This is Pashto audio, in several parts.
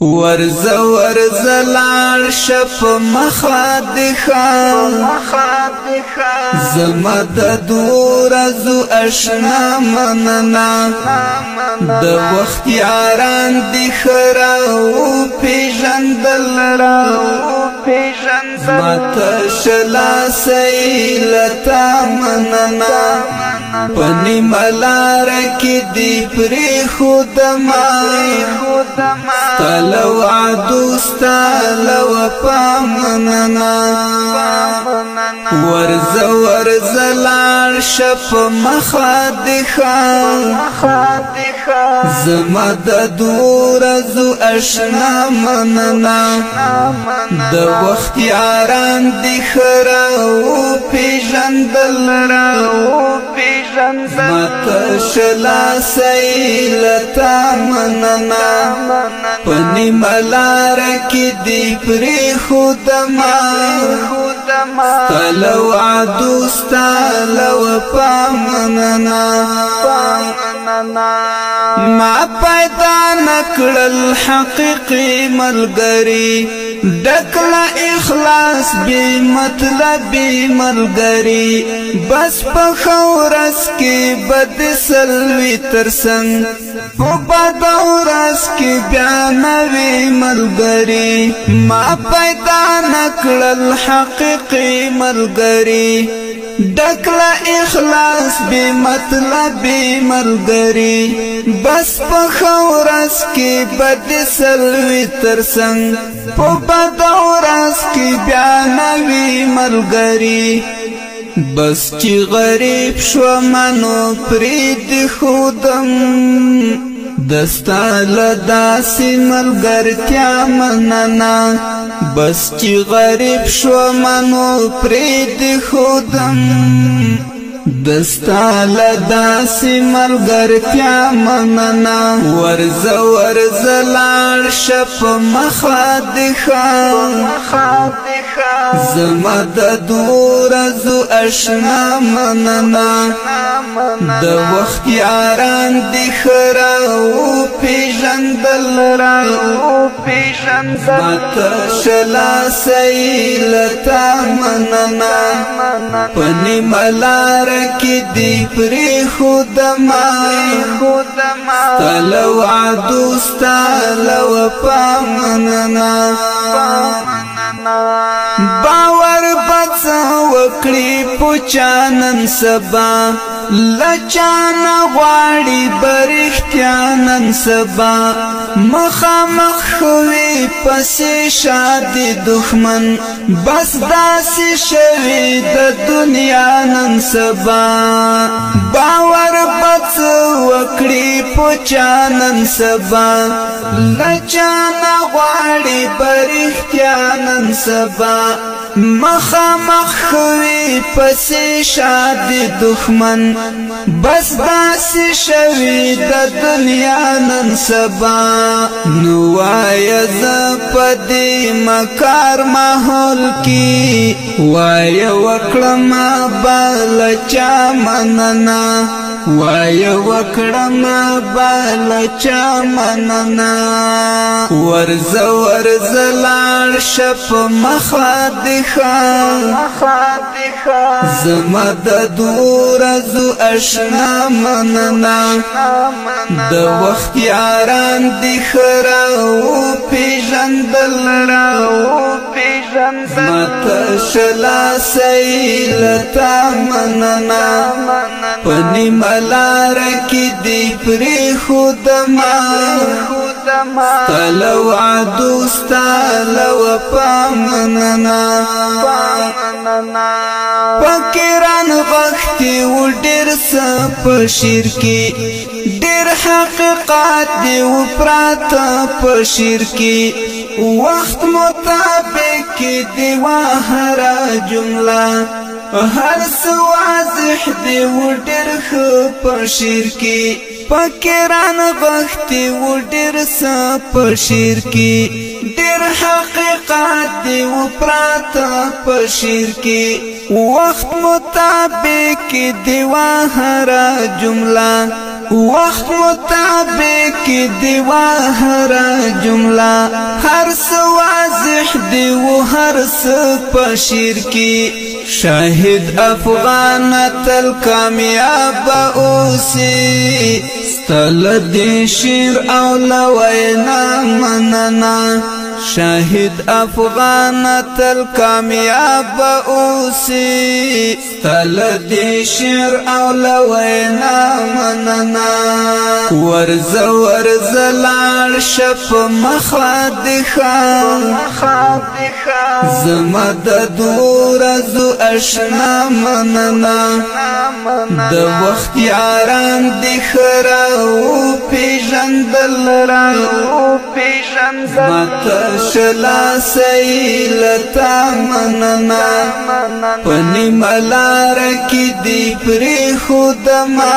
ورزه ورزه لار شپ مخادخا زما د دورزو اشنا مننا د وخت یاران دی خراو پیژندل ماته شلا سیلتا مننا پنی ملار کی دی پری خودما ستالو عدو ستالو پامننا ورزه ورزه لار شپ مخادخا زما د دورزو اشنا مننا د وخت یاران دی خراو پیژندل ماته شلا سیلتا مننا پنی ملار کی دی پری خودما ستالو عدو ستالو پامننا ما پیدا نکړل حقیقی ملګری ډکلا اخلاص بی مطلبی ملګری بس په خورس کې بد سلوي ترسنګ په بد اورس کې بیا نوی ملګری ما پیدا نکړل حقیقی ملګری ډکلا اخلاص بی مطلبی ملګری بس په خورس کې بد سلوي ترسنګ په بد اورس کې بیا نوی ملګری بس چې غریب شو منو پرید خودم دستال داسی ملګرتیا مننا بس چې غریب شو منو پرید خودم دستال داسی ملګرتیا مننا ورزه ورزه لار شپ مخادخا زما د دورزو اشنا مننا د وخت یاران دی خراو پیژندل ماته شلا سیلتا مننا پنی ملار کی دی پری خودما ستالو عدو ستالو پامننا باور بڅ وکړي پوچانن سبا لچانا غواړي برختیا نن سبا مخامخ خوي پسې شادي دښمن بس داسې شوي د دنیا نن سبا باور بڅ وکړي پوچانن سبا لچانا غواړي برختیا نن سبا مخامخ خوي پسې شادي دښمن بس داسې شوي د دنیا نن سبا نو وایه زه په دې مکار ماحول کې وایه وکړم بل چا مننه وایه وکړم بل چا مننه ورزه ورزه لاړ شپ مخادخا زما د دورزو اشنا مننا د وخت یاران دی خراو پیژندل ماته شلا سیلتا مننا پنی ملار کی دی پری خودما ستالو عدو ستالو پامننا فکران غختی و ډیر په شیر کې ډیر حقیقت دی و پرات په شیر کې وخت مطابق دی و هر جمله هر څه واضح دی و ډیر په شیر کې فکران غختی و ډیر په شیر کې ډیر حقیقت دی و پرات په شیر کې وخت مطابق دی و هر جمله وقت مطابق دی هر جمله هر څه واضح دی و هر څه په شعر کې شاهد افغان تل کامیاب اوسي ستل دی شعر او لوینا مننا شاهد افغان تل کامیاب اوسي ستل دی شعر او لوینا مننا ورز لار شپ مخادخا زمد دور زو اشنا مننا د وخت یاران دخرا او پیژندل را مت شلا سیلتا مننا پنی ملار کی دی پری خود ما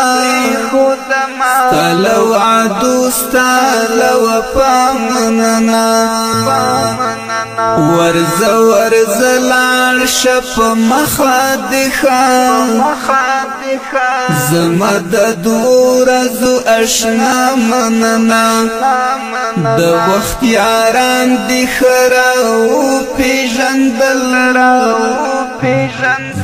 ستلو عدو ستلو پامننا ورز لار شپ مخادخا زمد دور زو اشنا مننا د وخت یاران دخرا او پیژندل را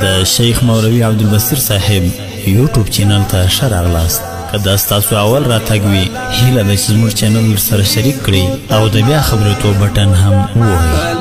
د شیخ مولوی عبدالبصیر صاحب یوټیوب چینل ته ښه راغلاست. که دا ستاسو اول راتګ وي هیله ده چې زموږ چینل سره شریک کړئ او د بیا خبرېدو بټن هم ووهئ.